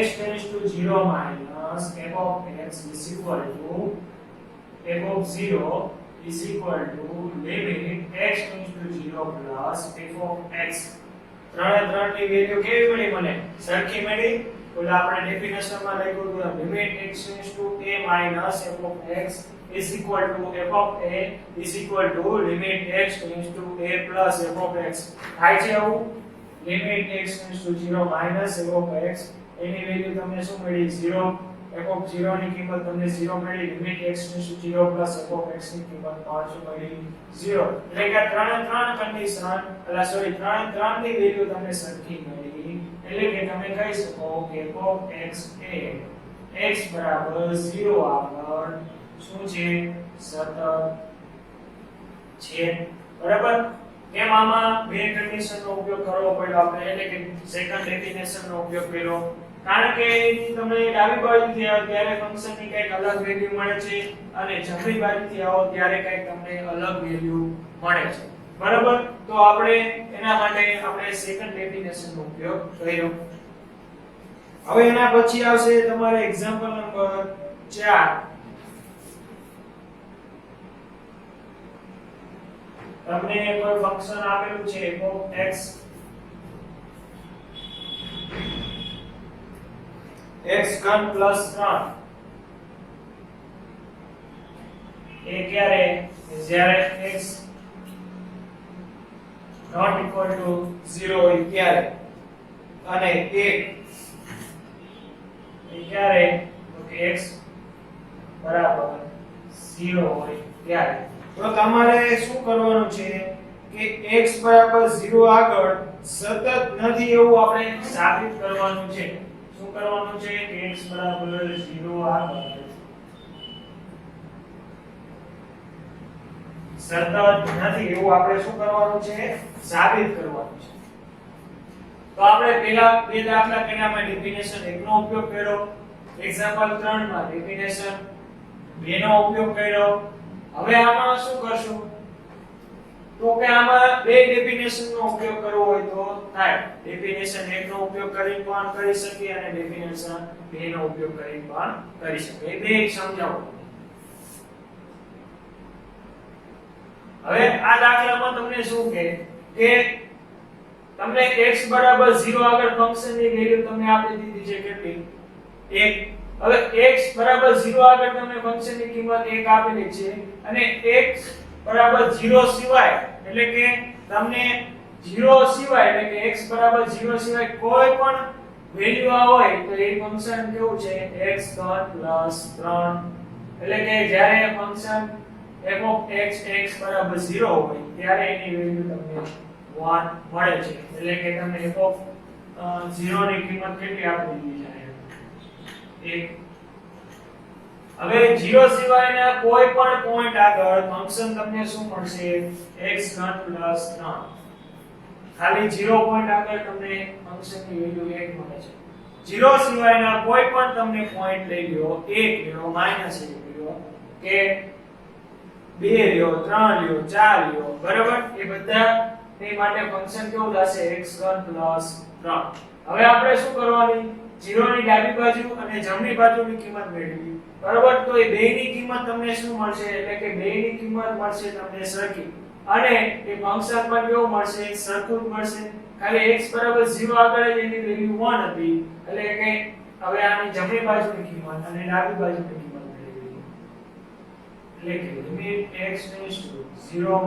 x tends to 0 minus f of x is equal to f of 0 is equal to limit x tends to 0 plus f of x. ત્રણે ની વેલ્યુ કેવી મળી મને સરખી મળી. ઓલા આપણે ડેફિનેશનમાં લખ્યું હતું limit x tends to a minus f of x is equal to f of a is equal to limit x tends to a plus f of x. થાય છે આવું limit x tends to 0 minus f of x any value તમને શું મળી 0. f of 0 ની કિંમત તમને 0 મળી. Limit x → 0 plus f of x ની કિંમત પણ શું મળી 0. એટલે કે ત્રણ કન્ડિશન ત્રણ ની વેલ્યુ તમને સરખી મળી એટલે કે તમે કહી શકો કે f of x A x બરાબર 0 આગળ શું છે સતત છે બરાબર કેમ આમાં બે કન્ડિશન નો ઉપયોગ કરવો પડ્યો આપણે એટલે કે સેકન્ડ ડેફિનેશન નો ઉપયોગ કર્યો કારણ કે તમે ડાબી બાજુથી આવો ત્યારે ફંક્શન ની કંઈક અલગ વેલ્યુ મળે છે અને જમણી બાજુથી આવો ત્યારે કંઈક તમને અલગ વેલ્યુ મળે છે બરાબર તો આપણે એના માટે આપણે સેકન્ડ ડેફિનેશન નો ઉપયોગ કર્યો હવે એના પછી આવશે તમારે એક્ઝામ્પલ નંબર 4 તમને કોઈ ફંક્શન આપેલું છે f of x x ઘન પ્લસ 3 એ ક્યારે જ્યારે x not equal to 0 હોય ત્યારે અને 1 એ ક્યારે તો કે x બરાબર 0 હોય ત્યારે તો તમારે શું કરવાનું છે કે x બરાબર 0 આગળ સતત નથી એવું આપણે સાબિત કરવાનું છે શું કરવાનું છે કે x બરાબર 0 આગળ સતત નથી એવું આપણે શું કરવાનું છે સાબિત કરવાનું છે તો આપણે પહેલા બે દાખલા કર્યામાં ડેફિનેશન 1 નો ઉપયોગ કર્યો એક્ઝામ્પલ 3 માં ડેફિનેશન 2 નો ઉપયોગ કર્યો હવે આમાં શું કરશું તો કે આમાં બે ડેફિનેશન નો ઉપયોગ કરવો હોય તો થાય ડેફિનેશન 1 નો ઉપયોગ કરીને પણ કરી શકીએ અને ડેફિનેશન 2 નો ઉપયોગ કરીને પણ કરી શકીએ બે સમજાવો હવે આ દાખલામાં તમને શું કે તમને x બરાબર 0 આગળ ફંક્શન ની વેલ્યુ તમને આપી દીધી છે કેટલી 1 હવે x બરાબર 0 આગળ તમને ફંક્શન ની કિંમત 1 આપેલી છે અને x બરાબર 0 સિવાય એટલે કે તમને 0 સિવાય એટલે કે x બરાબર 0 સિવાય કોઈ પણ વેલ્યુ આ હોય તો એ ફંક્શન કેવું છે x ઘન 3 એટલે કે જ્યારે ફંક્શન f of x બરાબર 0 હોય ત્યારે એની વેલ્યુ તમને 1 મળે છે એટલે કે તમને f of 0 ની કિંમત કેટલી આપી દીધી છે 1 હવે 0 સિવાયના કોઈ પણ પોઈન્ટ આગળ ફંક્શન તમને શું મળશે x ઘન 3 ખાલી 0 પોઈન્ટ આગળ તમને ફંક્શનની વેલ્યુ 1 મળે છે 0 સિવાયના કોઈ પણ તમને પોઈન્ટ લઈ લ્યો 1 લ્યો -1 લ્યો કે 2 લ્યો 3 લ્યો 4 લ્યો બરાબર એ બધા તે માટે ફંક્શન કેવું થશે x ઘન 3 હવે આપણે શું કરવાની 0 ની ડાબી બાજુ અને જમણી બાજુની કિંમત મેળવી બરાબર તો એ બેયની કિંમત તમને શું મળશે એટલે કે બેયની કિંમત મળશે તમને સરખી અને એ ફંક્શન પર કેવું મળશે સરખું જ મળશે ખાલી x બરાબર 0 આગળ જ એની વેલ્યુ 1 હતી એટલે કે હવે આની જમણી બાજુની કિંમત અને ડાબી બાજુની કિંમત મેળવી એટલે કે limit x tends to 0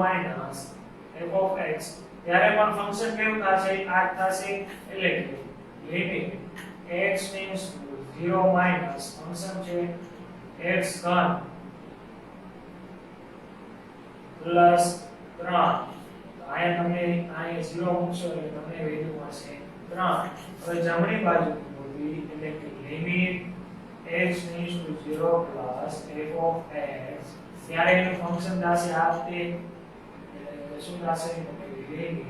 f of x ત્યારે પણ ફંક્શન કેવું થશે આ થશે એટલે કે limit x tends to 0 function છે x ઘન પ્લસ 3 આયા તમે આયા 0 મૂકશો એટલે તમને વેલ્યુ મળશે 3 હવે જમણી બાજુ મૂકવી એટલે કે limit x tends to 0 plus f of x ત્યારે એનું ફંક્શન થશે આ રીતે એટલે શું થશે limit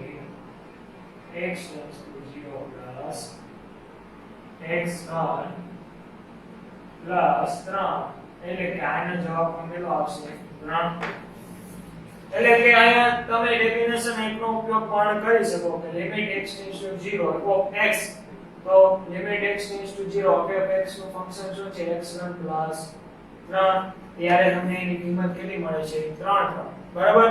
x tends to 0 plus x ઘન પ્લસ 3 એટલે કે આનો જવાબ કેટલો આવશે 3 એટલે કે અહીંયા તમે ડેફિનેશન 1 નો ઉપયોગ પણ કરી શકો કે limit x → 0 f of x તો limit x → 0 f of x નું ફંક્શન શું છે x1 પ્લસ 3 ત્યારે તમને એની કિંમત કેટલી મળે છે 3 બરાબર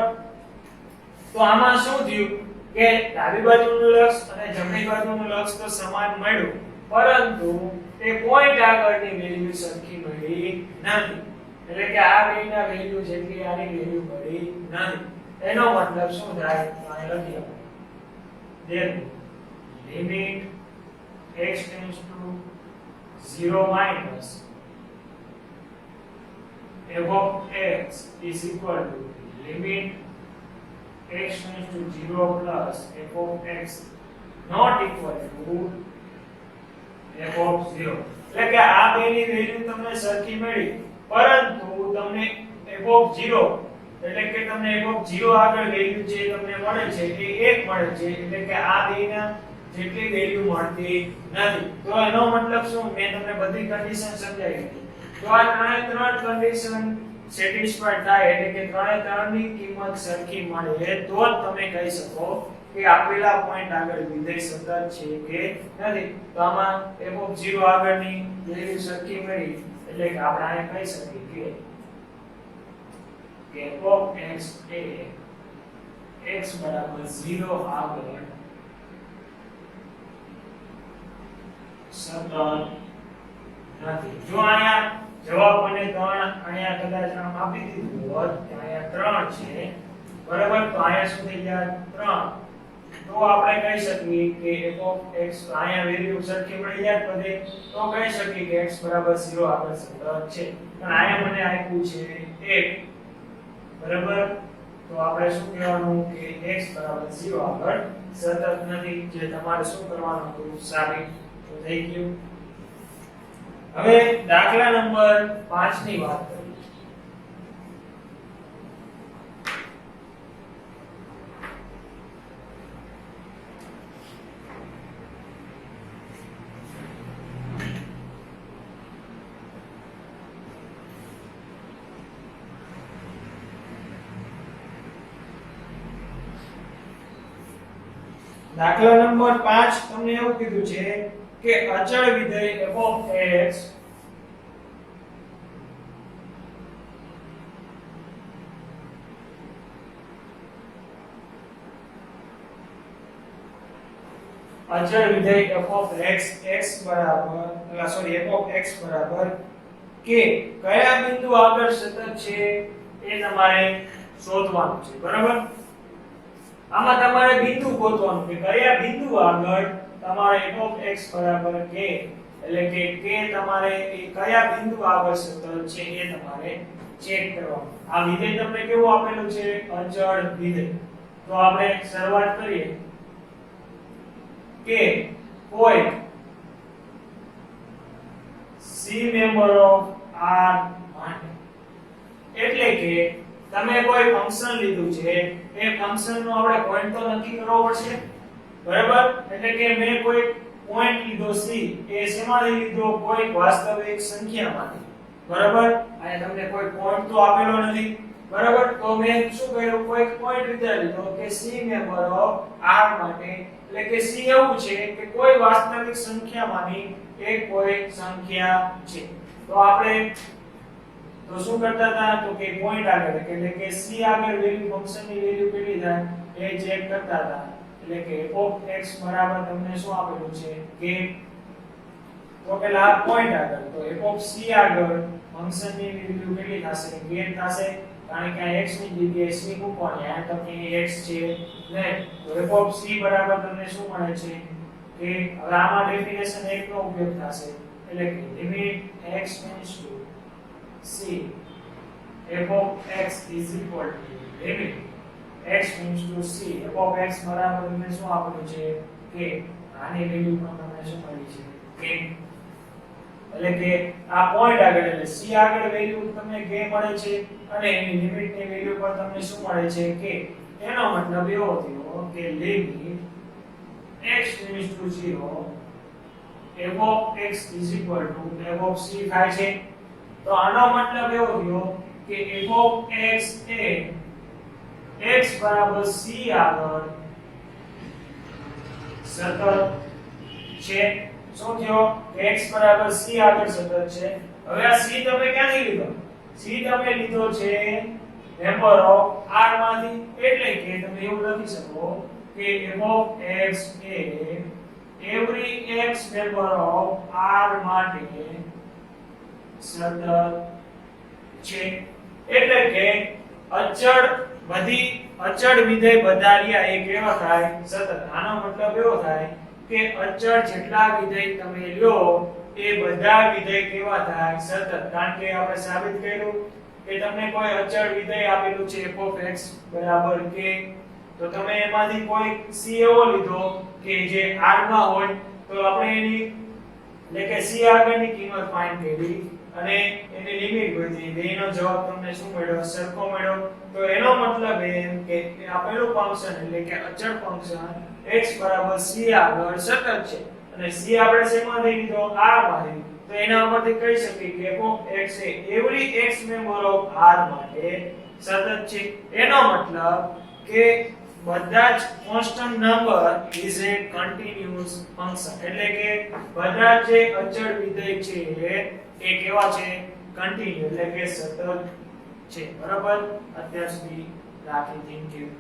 તો આમાં શું થયું કે ડાબી બાજુનું લક્ષ અને જમણી બાજુનું લક્ષ તો સમાન મળ્યું પરંતુ તે પોઈન્ટ આગળની વેલ્યુ સરખી મળી નથી એટલે કે આ બેના વેલ્યુ જેટલી આની વેલ્યુ મળી નથી એનો મતલબ શું થાય તો અહીં લખી આપણે then limit x tends to 0 minus f of x is equal to limit x tends to 0 plus f of x not equal to f of 0 એટલે કે આ બેની વેલ્યુ તમને સરખી મળી પરંતુ તમને f of 0 એટલે કે તમને f of 0 આગળ વેલ્યુ જે તમને મળે છે એ 1 મળે છે એટલે કે આ બેના જેટલી વેલ્યુ મળતી નથી તો એનો મતલબ શું મેં તમને બધી કન્ડિશન સમજાવી દીધી તો આ ત્રણ કન્ડિશન સેટિસ્ફાઈડ થાય એટલે કે ત્રણની કિંમત સરખી મળે તો જ તમે કહી શકો કે આપેલા પોઈન્ટ આગળ વિધેય સતત છે કે નથી તો આમાં f of 0 આગળની વેલ્યુ સરખી મળી એટલે કે આપણે આ કહી શકીએ કે f of x A x બરાબર 0 આગળ સતત નથી જો અહીંયા જવાબ મને 3 અહીંયા કદાચ આમ આપી દીધું હોત કે અહીંયા 3 છે બરાબર તો અહીંયા શું થઈ જાય 3 તો આપણે કહી શકીએ કે f of x અહીંયા વેલ્યુ સરખી મળી જાય પદે તો કહી શકીએ કે x બરાબર 0 આગળ સતત છે પણ અહીંયા મને આપ્યું છે 1 બરાબર તો આપણે શું કહેવાનું કે x બરાબર 0 આગળ સતત નથી જે તમારે શું કરવાનું હતું સાબિત તો થઈ ગયું હવે દાખલા નંબર 5 ની વાત કરીએ દાખલા નંબર 5 તમને એવું કીધું છે કે અચળ વિધેય f of x અચળ વિધેય f of x બરાબર f of x બરાબર કે કયા બિંદુ આગળ સતત છે એ તમારે શોધવાનું છે બરાબર આમાં તમારે બિંદુ ગોતવાનું કે કયા બિંદુ આગળ તમારે f of x બરાબર k એટલે કે k તમારે એ કયા બિંદુ આગળ સતત છે એ તમારે ચેક કરવાનું આ વિધેય તમને કેવું આપેલું છે અચળ વિધેય તો આપણે શરૂઆત કરીએ કે કોઈ c મેમ્બર ઓફ r માટે એટલે કે તમે કોઈ ફંક્શન લીધું છે એ ફંક્શન નો આપણે પોઈન્ટ તો નક્કી કરવો પડશે બરાબર એટલે કે મેં કોઈ પોઈન્ટ લીધો c એ શેમાંથી લીધો કોઈ વાસ્તવિક સંખ્યામાંથી બરાબર અહીંયા તમને કોઈ પોઈન્ટ તો આપેલો નથી બરાબર તો મેં શું કર્યું કોઈ પોઈન્ટ વિચારી લીધો કે c મેમ્બર ઓફ r માટે એટલે કે c એવું છે કે કોઈ વાસ્તવિક સંખ્યામાંની એક કોઈ સંખ્યા છે તો આપણે તો શું કરતા હતા તો કે પોઈન્ટ આગળ એટલે કે c આગળ વેલ્યુ ફંક્શનની વેલ્યુ કેટલી થાય એ ચેક કરતા હતા એટલે કે f of x બરાબર તમને શું આપેલું છે કે તો પેલા આ પોઈન્ટ આગળ તો f of c આગળ ફંક્શનની વેલ્યુ કેટલી થશે કે થશે કારણ કે આ x ની જગ્યાએ c મૂકવાની આ તમને x છે ને તો f of c બરાબર તમને શું મળે છે કે હવે આમાં ડેફિનેશન 1 નો ઉપયોગ થશે એટલે કે limit x tends to c f of x is equal to limit x tends to c f of x બરાબર તમને શું આપેલું છે કે આની વેલ્યુ પણ તમને શું મળી છે કે એટલે કે આ પોઈન્ટ આગળ એટલે c આગળ વેલ્યુ તમને k મળે છે અને એની લિમિટ ની વેલ્યુ પર તમને શું મળે છે કે એનો મતલબ એવો થયો કે limit x tends to 0 f of x is equal to f of c થાય છે તો આનો મતલબ એવો થયો કે f of x A x બરાબર c આગળ સતત છે શું થયો x બરાબર c આગળ સતત છે હવે આ c તમે ક્યાંથી લીધો c તમે લીધો છે મેમ્બર ઓફ r માંથી એટલે કે તમે એવું લખી શકો કે f of x A every x member of r માટે સતત છે એટલે કે અચળ વિધેય બધા રહ્યા એ કેવા થાય સતત આનો મતલબ એવો થાય કે અચળ જેટલા વિધેય તમે લ્યો એ બધા વિધેય કેવા થાય સતત કારણ કે આપણે સાબિત કર્યું કે તમને કોઈ અચળ વિધેય આપેલું છે f of x બરાબર k તો તમે એમાંથી કોઈ c એવો લીધો કે જે r માં હોય તો આપણે એની એટલે કે c આગળની કિંમત ફાઇન્ડ કરી અને એની લિમિટ ગોતી. બેનો જવાબ તમને શું મળ્યો? સરખો મળ્યો. તો એનો મતલબ એમ કે આપેલું ફંક્શન એટલે કે અચળ ફંક્શન x બરાબર c આગળ સતત છે અને c આપણે શેમાંથી લીધો? r માંથી. તો એના ઉપરથી કહી શકીએ કે f(x) A every x member of r માટે સતત છે. એનો મતલબ કે બધા જ constant number is A continuous function એટલે કે બધા જે અચળ વિધેય છે એ કેવા છે? કન્ટીન્યુ એટલે કે સતત છે. બરાબર? અત્યાર સુધી રાખી. Thank you.